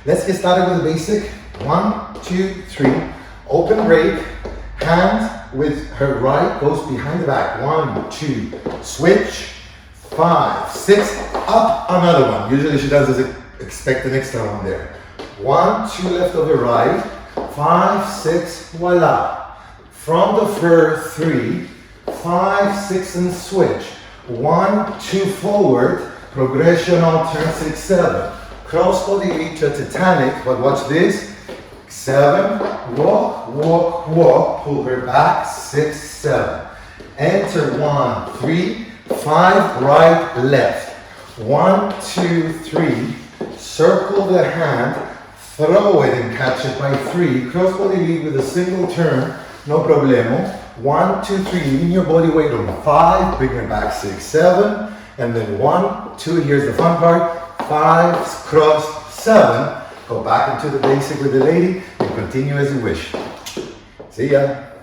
Let's get started with the basic. 1, 2, 3. Open break. Hand with her right goes behind the back. 1, 2. Switch. 5, 6. Up another one. Usually she doesn't expect an extra one there. 1, 2 left of the right. 5, 6. Voila. From the first 3. 5, 6 and switch. 1, 2 forward. Progression on turn 6, 7. Cross body lead to Titanic, but watch this. 7, walk, walk, walk, pull her back, 6, 7. Enter 1, 3, 5, right, left. 1, 2, 3, circle the hand, throw it and catch it by 3. Cross body lead with a single turn, no problemo. 1, 2, 3, leaving your body weight on 5, bring it back, 6, 7. And then 1, 2, here's the fun part. 5, cross, 7. Go back into the basic with the lady and continue as you wish. See ya.